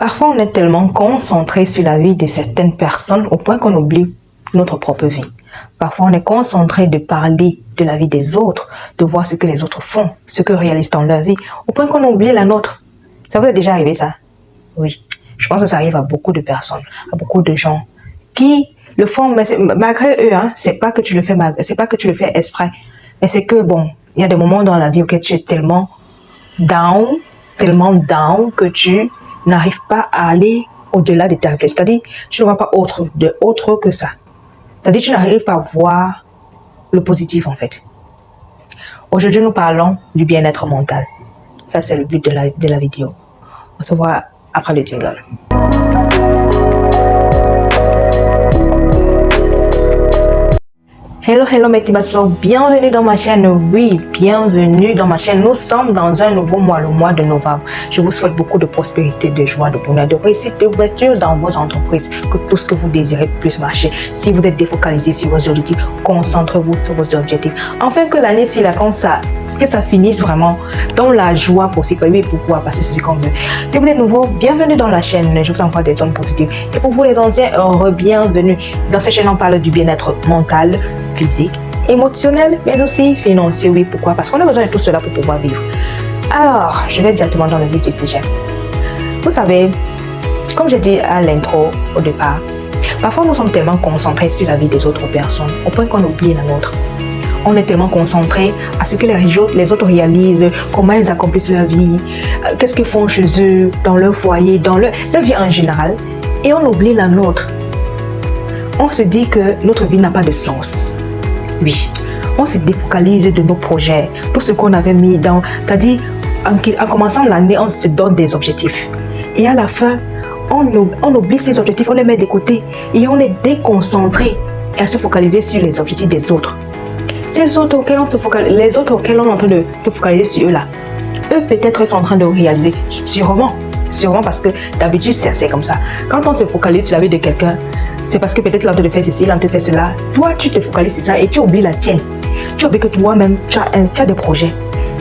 Parfois, on est tellement concentré sur la vie de certaines personnes au point qu'on oublie notre propre vie. Parfois, on est concentré de parler de la vie des autres, de voir ce que les autres font, ce que réalisent dans leur vie, au point qu'on oublie la nôtre. Ça vous est déjà arrivé, ça? Oui. Je pense que ça arrive à beaucoup de personnes, à beaucoup de gens qui le font, mais malgré eux, hein, c'est pas que tu le fais exprès, mais c'est que bon, il y a des moments dans la vie auxquels tu es tellement down que tu n'arrives pas à aller au-delà de ta vie. C'est-à-dire, tu ne vois pas autre que ça. C'est-à-dire, tu n'arrives pas à voir le positif en fait. Aujourd'hui, nous parlons du bien-être mental. Ça, c'est le but de la vidéo. On se voit après le jingle. Hello mes petits basseurs, bienvenue dans ma chaîne. Oui, bienvenue dans ma chaîne. Nous sommes dans un nouveau mois, le mois de novembre. Je vous souhaite beaucoup de prospérité, de joie, de bonheur, de réussite, d'ouverture dans vos entreprises, que tout ce que vous désirez puisse marcher. Si vous êtes défocalisé sur vos objectifs, concentrez-vous sur vos objectifs. Enfin que l'année, si la compte ça, que ça finisse vraiment dans la joie possible, oui, pour pouvoir passer ceci comme veut. Si vous êtes nouveau, bienvenue dans la chaîne. Je vous envoie des ondes positives. Et pour vous les anciens, bienvenue. Dans cette chaîne, on parle du bien-être mental, physique, émotionnel, mais aussi financier. Oui, pourquoi? Parce qu'on a besoin de tout cela pour pouvoir vivre. Alors, je vais directement dans le vif du sujet. Vous savez, comme j'ai dit à l'intro au départ, parfois nous sommes tellement concentrés sur la vie des autres personnes au point qu'on oublie la nôtre. On est tellement concentré à ce que les autres réalisent, comment ils accomplissent leur vie, qu'est-ce qu'ils font chez eux, dans leur foyer, dans leur vie en général, et on oublie la nôtre. On se dit que notre vie n'a pas de sens. Oui, on se défocalise de nos projets, tout ce qu'on avait mis dans... C'est-à-dire, en commençant l'année, on se donne des objectifs. Et à la fin, on oublie ces objectifs, on les met de côté et on est déconcentré à se focaliser sur les objectifs des autres. Ces autres auxquels on se focalise, les autres auxquels on est en train de se focaliser sur eux là, eux peut-être sont en train de réaliser, sûrement parce que d'habitude c'est comme ça. Quand on se focalise sur la vie de quelqu'un, c'est parce que peut-être l'on te fait ceci, l'on te fait cela. Toi, tu te focalises sur ça et tu oublies la tienne. Tu oublies que toi-même, tu as des projets,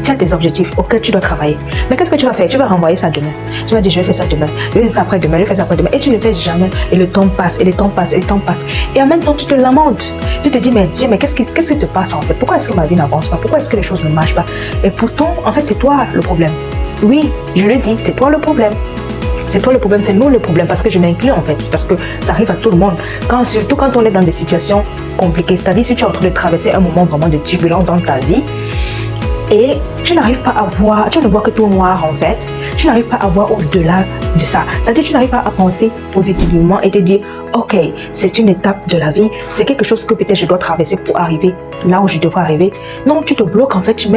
tu as des objectifs auxquels tu dois travailler. Mais qu'est-ce que tu vas faire? Tu vas renvoyer ça demain. Tu vas dire, je vais faire ça demain, je vais faire ça après-demain, je vais faire ça après-demain. Et tu ne le fais jamais. Et le temps passe, et le temps passe, et le temps passe. Et en même temps, tu te lamentes. Tu te dis, mais Dieu, mais qu'est-ce qui se passe en fait? Pourquoi est-ce que ma vie n'avance pas? Pourquoi est-ce que les choses ne marchent pas? Et pourtant, en fait, c'est toi le problème. Oui, je le dis, c'est toi le problème. C'est toi le problème, c'est nous le problème, parce que je m'inclus en fait, parce que ça arrive à tout le monde. Surtout quand on est dans des situations compliquées, c'est-à-dire si tu es en train de traverser un moment vraiment de turbulence dans ta vie, et tu n'arrives pas à voir, tu ne vois que tout noir en fait, tu n'arrives pas à voir au-delà de ça. C'est-à-dire tu n'arrives pas à penser positivement et te dire, ok, c'est une étape de la vie, c'est quelque chose que peut-être je dois traverser pour arriver là où je devrais arriver. Non, tu te bloques en fait, tu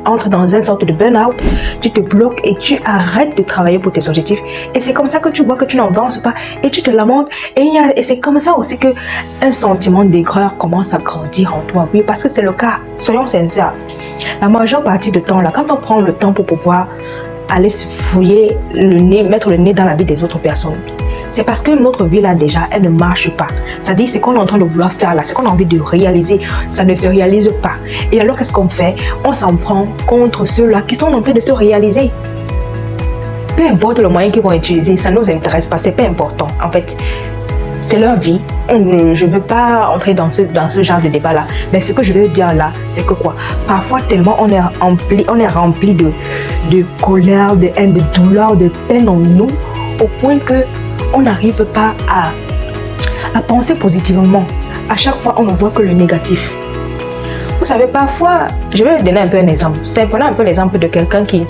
entres dans une sorte de burn-out, tu te bloques et tu arrêtes de travailler pour tes objectifs. Et c'est comme ça que tu vois que tu n'avances pas et tu te lamentes. Et c'est comme ça aussi que un sentiment d'aigreur commence à grandir en toi. Oui, parce que c'est le cas, soyons sincères. La majeure partie du temps là, quand on prend le temps pour pouvoir aller se fouiller le nez, mettre le nez dans la vie des autres personnes, c'est parce que notre vie là déjà, elle ne marche pas. C'est-à-dire ce qu'on est en train de vouloir faire là, ce qu'on a envie de réaliser, ça ne se réalise pas. Et alors qu'est-ce qu'on fait? On s'en prend contre ceux-là qui sont en train de se réaliser. Peu importe le moyen qu'ils vont utiliser, ça ne nous intéresse pas, c'est pas important. En fait, c'est leur vie. Je ne veux pas entrer dans ce genre de débat là. Mais ce que je veux dire là, c'est que quoi? Parfois tellement on est rempli de colère, de haine, de douleur, de peine en nous, au point que on n'arrive pas à penser positivement. À chaque fois, on ne voit que le négatif. Vous savez, parfois, je vais donner un peu un exemple. C'est prenons un peu l'exemple de quelqu'un qui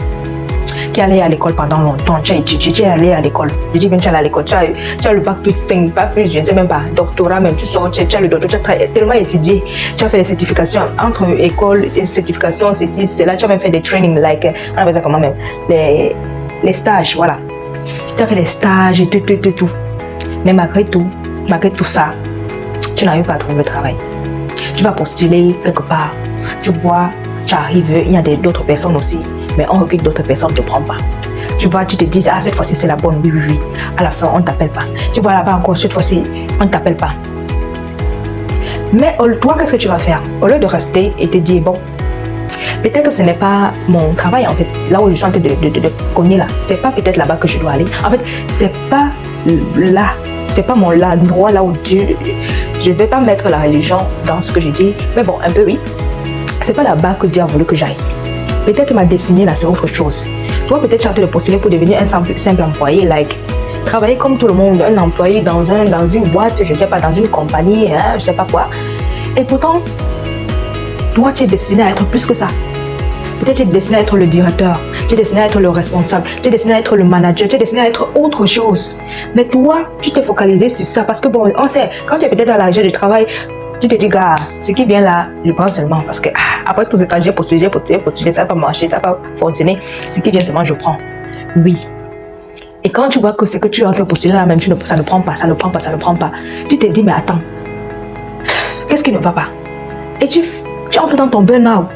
allait à l'école pendant longtemps. Tu as étudié, tu es allé à l'école. Je dis bien, tu es allé à l'école. Tu as le bac plus 5, bac plus, je ne sais même pas, doctorat même. Tu sors, tu as le doctorat, tu as tellement étudié. Tu as fait des certifications entre école et certifications, ceci, cela. Tu as même fait des trainings, on appelle ça comment même, les stages, voilà. Tu as fait des stages et tout. Mais malgré tout ça, tu n'arrives pas à trouver le travail. Tu vas postuler quelque part. Tu vois, tu arrives, il y a d'autres personnes aussi. Mais on recrute d'autres personnes, ne te prend pas. Tu vois, tu te dis, ah, cette fois-ci, c'est la bonne, oui. À la fin, on ne t'appelle pas. Tu vois là-bas encore, cette fois-ci, on ne t'appelle pas. Mais toi, qu'est-ce que tu vas faire? Au lieu de rester et te dire, bon, Peut-être ce n'est pas mon travail en fait, là où je suis en train de cogner là, c'est pas peut-être là-bas que je dois aller. En fait, c'est pas là, c'est pas l'endroit là où Dieu, je vais pas mettre la religion dans ce que je dis, mais bon, un peu oui. C'est pas là-bas que Dieu a voulu que j'aille. Peut-être ma destinée là c'est autre chose. Toi peut-être tu as de postuler pour devenir un simple employé, like travailler comme tout le monde, un employé dans une boîte, je sais pas, dans une compagnie, hein, je sais pas quoi. Et pourtant, toi tu es destiné à être plus que ça. Peut-être tu es destiné à être le directeur, tu es destiné à être le responsable, tu es destiné à être le manager, tu es destiné à être autre chose. Mais toi, tu t'es focalisé sur ça parce que bon, on sait, quand tu es peut-être à l'âge du travail, tu te dis, gars, ce qui vient là, je prends seulement parce que après tout ce temps, j'ai postulé, ça va pas marcher, ça va pas fonctionner. Ce qui vient seulement, je prends. Oui. Et quand tu vois que ce que tu es en train de postuler là, même, ça ne prend pas, ça ne prend pas, ça ne prend pas, tu te dis, mais attends, qu'est-ce qui ne va pas? Et tu entres dans ton burn-out.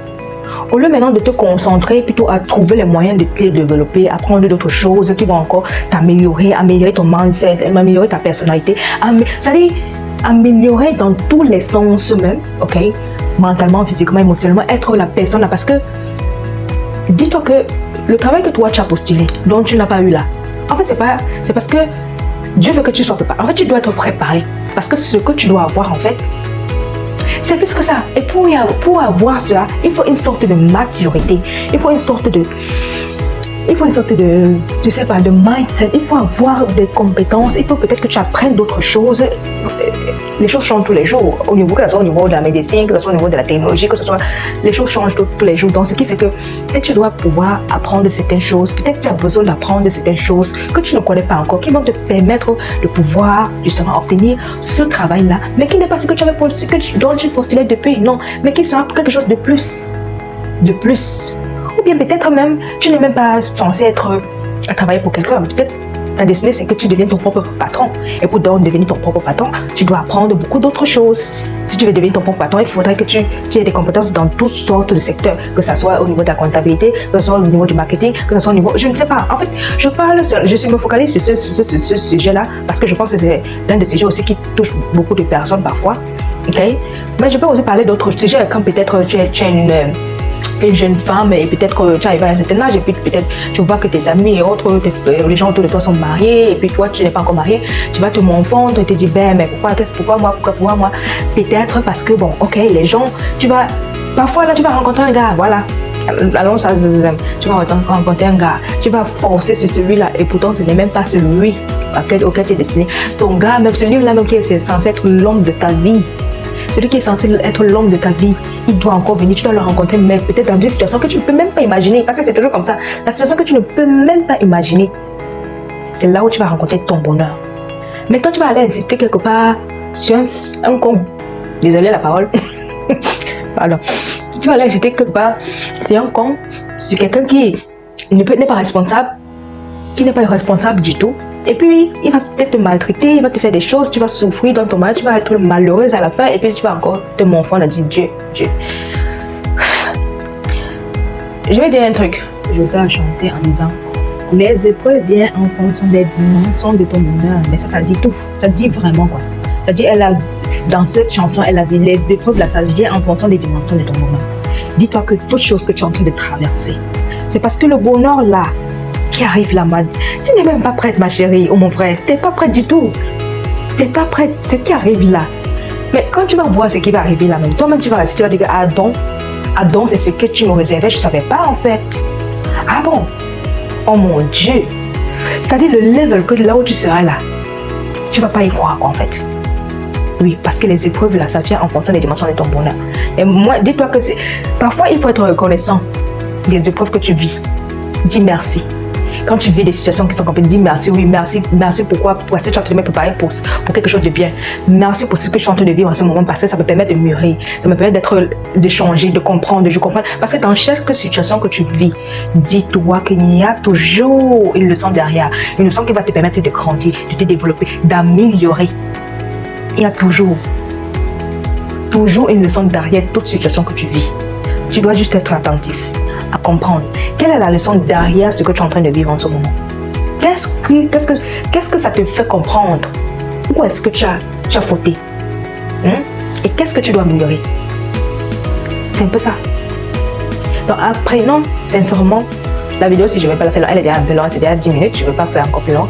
Au lieu maintenant de te concentrer plutôt à trouver les moyens de te développer, apprendre d'autres choses qui vont encore t'améliorer, améliorer ton mindset, améliorer ta personnalité, c'est-à-dire améliorer dans tous les sens même, ok, mentalement, physiquement, émotionnellement, être la personne là, parce que dis-toi que le travail que toi tu as postulé, dont tu n'as pas eu là, en fait c'est parce que Dieu veut que tu sois préparé. En fait tu dois être préparé, parce que ce que tu dois avoir en fait, c'est plus que ça. Et pour avoir ça, il faut une sorte de maturité, il faut une sorte de, je sais pas, de mindset, il faut avoir des compétences, il faut peut-être que tu apprennes d'autres choses. Les choses changent tous les jours, au niveau, que ce soit au niveau de la médecine, que ce soit au niveau de la technologie, que ce soit, les choses changent tous les jours. Donc, ce qui fait que peut-être tu dois pouvoir apprendre certaines choses, peut-être tu as besoin d'apprendre certaines choses que tu ne connais pas encore, qui vont te permettre de pouvoir justement obtenir ce travail-là, mais qui n'est pas ce que tu avais postulé, dont tu postulais depuis, non, mais qui sera quelque chose de plus. Ou bien peut-être même, tu n'es même pas censé être à travailler pour quelqu'un, peut-être ta destinée c'est que tu deviennes ton propre patron. Et pour donc devenir ton propre patron, tu dois apprendre beaucoup d'autres choses. Si tu veux devenir ton propre patron, il faudrait que tu aies des compétences dans toutes sortes de secteurs, que ce soit au niveau de la comptabilité, que ce soit au niveau du marketing, que ce soit au niveau, je ne sais pas. En fait, je me focalise sur ce sujet-là parce que je pense que c'est l'un des sujets aussi qui touche beaucoup de personnes parfois. Ok? Mais je peux aussi parler d'autres sujets quand peut-être tu es une jeune femme et peut-être que tu arrives à un certain âge et puis peut-être tu vois que tes amis et autres, les gens autour de toi sont mariés et puis toi tu n'es pas encore marié, tu vas te confondre et te dire ben mais pourquoi moi, peut-être parce que bon ok les gens, parfois là tu vas rencontrer un gars, voilà, allons ça, tu vas rencontrer un gars, tu vas forcer sur celui-là et pourtant ce n'est même pas celui auquel tu es destiné. Ton gars, même celui-là même qui est censé être l'homme de ta vie, celui qui est censé être l'homme de ta vie, il doit encore venir, tu dois le rencontrer, mais peut-être dans une situation que tu ne peux même pas imaginer, parce que c'est toujours comme ça, la situation que tu ne peux même pas imaginer, c'est là où tu vas rencontrer ton bonheur. Mais quand tu vas aller insister quelque part sur un con, désolé la parole, pardon, tu vas aller insister quelque part sur un con, sur quelqu'un qui n'est pas responsable, qui n'est pas responsable du tout, et puis il va peut-être te maltraiter, il va te faire des choses, tu vas souffrir dans ton mal, tu vas être malheureuse à la fin et puis tu vas encore te morfondre à dire Dieu. Je vais dire un truc, je vais chanter en disant les épreuves viennent en fonction des dimensions de ton bonheur, mais ça dit tout, ça dit vraiment quoi. Ça dit, dans cette chanson, elle a dit les épreuves là, ça vient en fonction des dimensions de ton bonheur. Dis-toi que toute chose que tu es en train de traverser, c'est parce que le bonheur là, qui arrive là, tu n'es même pas prête ma chérie ou mon frère, tu n'es pas prête du tout, tu n'es pas prête, ce qui arrive là. Mais quand tu vas voir ce qui va arriver là même, toi-même tu vas rester, tu vas dire Adam c'est ce que tu me réservais, je ne savais pas en fait. Ah bon? Oh mon Dieu. C'est-à-dire le level que là où tu seras là, tu ne vas pas y croire quoi en fait. Oui, parce que les épreuves là, ça vient en fonction des dimensions de ton bonheur. Et moi, dis-toi que parfois il faut être reconnaissant des épreuves que tu vis. Dis merci. Quand tu vis des situations qui sont complètes, dis merci, oui, merci pourquoi? Parce que tu es en train de me préparer pour quelque chose de bien. Merci pour ce que je suis en train de vivre en ce moment parce que ça me permet de mûrir, ça me permet de changer, de comprendre, je comprends. Parce que dans chaque situation que tu vis, dis-toi qu'il y a toujours une leçon derrière, une leçon qui va te permettre de grandir, de te développer, d'améliorer. Il y a toujours une leçon derrière toute situation que tu vis. Tu dois juste être attentif à comprendre quelle est la leçon derrière ce que tu es en train de vivre en ce moment. Qu'est-ce que ça te fait comprendre? Où est-ce que tu as fauté? Et qu'est-ce que tu dois améliorer? C'est un peu ça. Donc apprenons sincèrement, la vidéo si je ne vais pas la faire, elle est déjà un peu longue, c'est déjà 10 minutes, je ne vais pas faire encore plus long.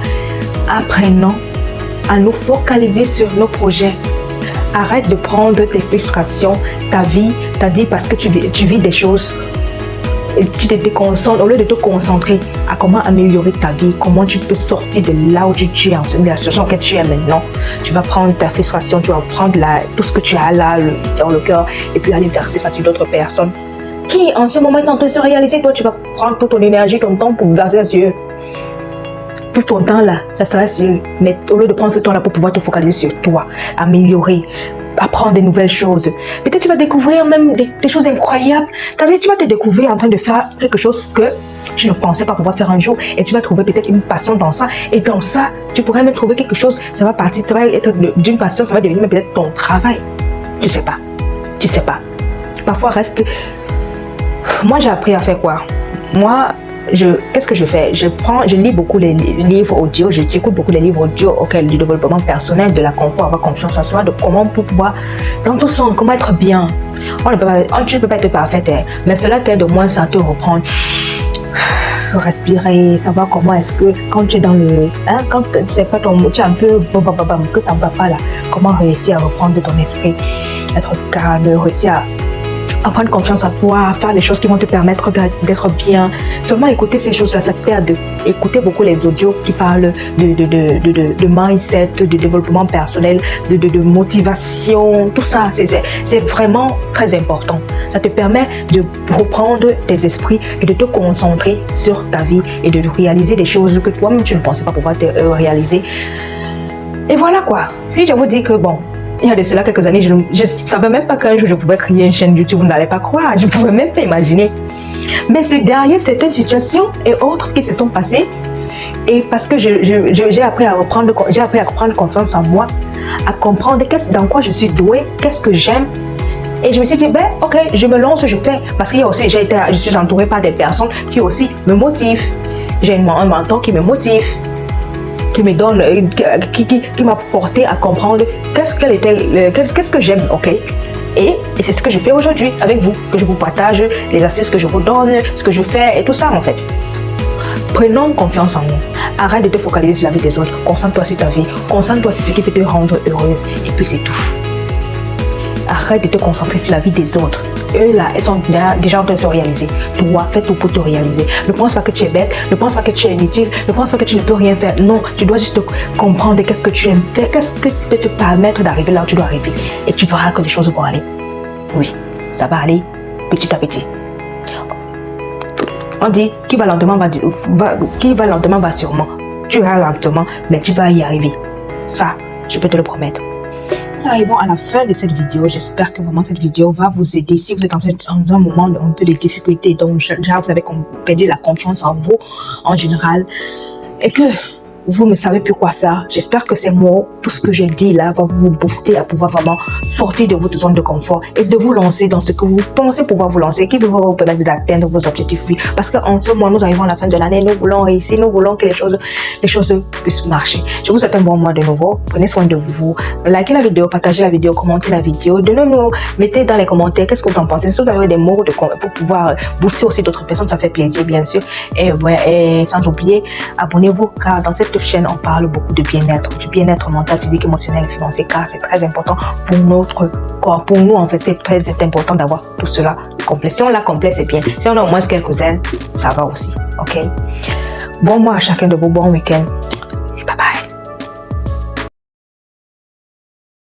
Apprenons à nous focaliser sur nos projets. Arrête de prendre tes frustrations, ta vie, parce que tu vis des choses. Et tu te déconcentres, au lieu de te concentrer à comment améliorer ta vie, comment tu peux sortir de là où tu es, de la situation que tu es maintenant. Tu vas prendre ta frustration, tu vas prendre tout ce que tu as là dans le cœur et puis aller verser ça sur d'autres personnes qui en ce moment sont en train de se réaliser. Toi, tu vas prendre toute ton énergie, ton temps pour verser sur eux. Tout ton temps là, ça sera sur eux. Mais au lieu de prendre ce temps là pour pouvoir te focaliser sur toi, améliorer, apprendre des nouvelles choses. Peut-être tu vas découvrir même des choses incroyables. Tu vas te découvrir en train de faire quelque chose que tu ne pensais pas pouvoir faire un jour et tu vas trouver peut-être une passion dans ça. Et dans ça, tu pourrais même trouver quelque chose, ça va partir, ça va être d'une passion, ça va devenir peut-être ton travail. Tu sais pas. Tu sais pas. Parfois reste... Moi j'ai appris à faire quoi? Moi, qu'est-ce que je fais? Je lis beaucoup les livres audio, j'écoute beaucoup les livres audio auxquels du développement personnel, de la confort, avoir confiance en soi, de comment pour pouvoir, dans tout sens, comment être bien. Tu ne peux pas être parfaite, hein, mais cela t'aide au moins à te reprendre, respirer, savoir comment est-ce que quand tu es dans le, quand tu sais pas ton, tu es un peu que ça ne va pas là, comment réussir à reprendre ton esprit, être calme, réussir à prendre confiance en toi, faire les choses qui vont te permettre d'être bien. Seulement écouter ces choses-là, ça t'aide. Écouter beaucoup les audios qui parlent de mindset, de développement personnel, de motivation, tout ça. C'est vraiment très important. Ça te permet de reprendre tes esprits et de te concentrer sur ta vie et de réaliser des choses que toi-même tu ne pensais pas pouvoir réaliser. Et voilà quoi. Si je vous dis que bon, il y a de cela quelques années, je ne savais même pas qu'un jour je pouvais créer une chaîne YouTube, vous n'allez pas croire, je ne pouvais même pas imaginer. Mais c'est derrière certaines situations et autres qui se sont passées, et parce que j'ai appris à prendre confiance en moi, à comprendre dans quoi je suis douée, qu'est-ce que j'aime, et je me suis dit, ben ok, je me lance, je fais, parce qu'il y a aussi, je suis entourée par des personnes qui aussi me motivent. J'ai un mentor qui me motive, qui me donne, qui m'a porté à comprendre qu'est-ce que j'aime, ok? Et c'est ce que je fais aujourd'hui avec vous, que je vous partage, les astuces que je vous donne, ce que je fais et tout ça en fait. Prenons confiance en nous. Arrête de te focaliser sur la vie des autres. Concentre-toi sur ta vie. Concentre-toi sur ce qui peut te rendre heureuse. Et puis c'est tout. Arrête de te concentrer sur la vie des autres. Eux là, ils sont déjà en train de se réaliser. Toi, fais tout pour te réaliser. Ne pense pas que tu es bête, ne pense pas que tu es inutile, ne pense pas que tu ne peux rien faire. Non, tu dois juste comprendre qu'est-ce que tu aimes faire, qu'est-ce que peut te permettre d'arriver là où tu dois arriver. Et tu verras que les choses vont aller. Oui, ça va aller petit à petit. On dit qui va lentement va sûrement. Tu vas lentement, mais tu vas y arriver. Ça, je peux te le promettre. Nous arrivons à la fin de cette vidéo. J'espère que vraiment cette vidéo va vous aider. Si vous êtes dans un moment un peu de difficulté, donc déjà vous avez perdu la confiance en vous en général et que vous ne savez plus quoi faire. J'espère que ces mots, tout ce que j'ai dit là, va vous booster à pouvoir vraiment sortir de votre zone de confort et de vous lancer dans ce que vous pensez pouvoir vous lancer, qui va vous permettre d'atteindre vos objectifs. Oui, parce qu'en ce moment, nous arrivons à la fin de l'année, nous voulons réussir, nous voulons que les choses puissent marcher. Je vous souhaite un bon mois de nouveau. Prenez soin de vous. Likez la vidéo, partagez la vidéo, commentez la vidéo. Donnez-nous, mettez dans les commentaires qu'est-ce que vous en pensez. Si vous avez des mots pour pouvoir booster aussi d'autres personnes, ça fait plaisir, bien sûr. Et sans oublier, abonnez-vous car dans cette chaîne, on parle beaucoup de bien-être, du bien-être mental, physique, émotionnel et financier, car c'est très important pour notre corps. Pour nous, en fait, c'est très important d'avoir tout cela complet. Si on l'a complet, c'est bien. Si on a au moins quelques ailes, ça va aussi. Ok? Bon mois à chacun de vous, bon week-end.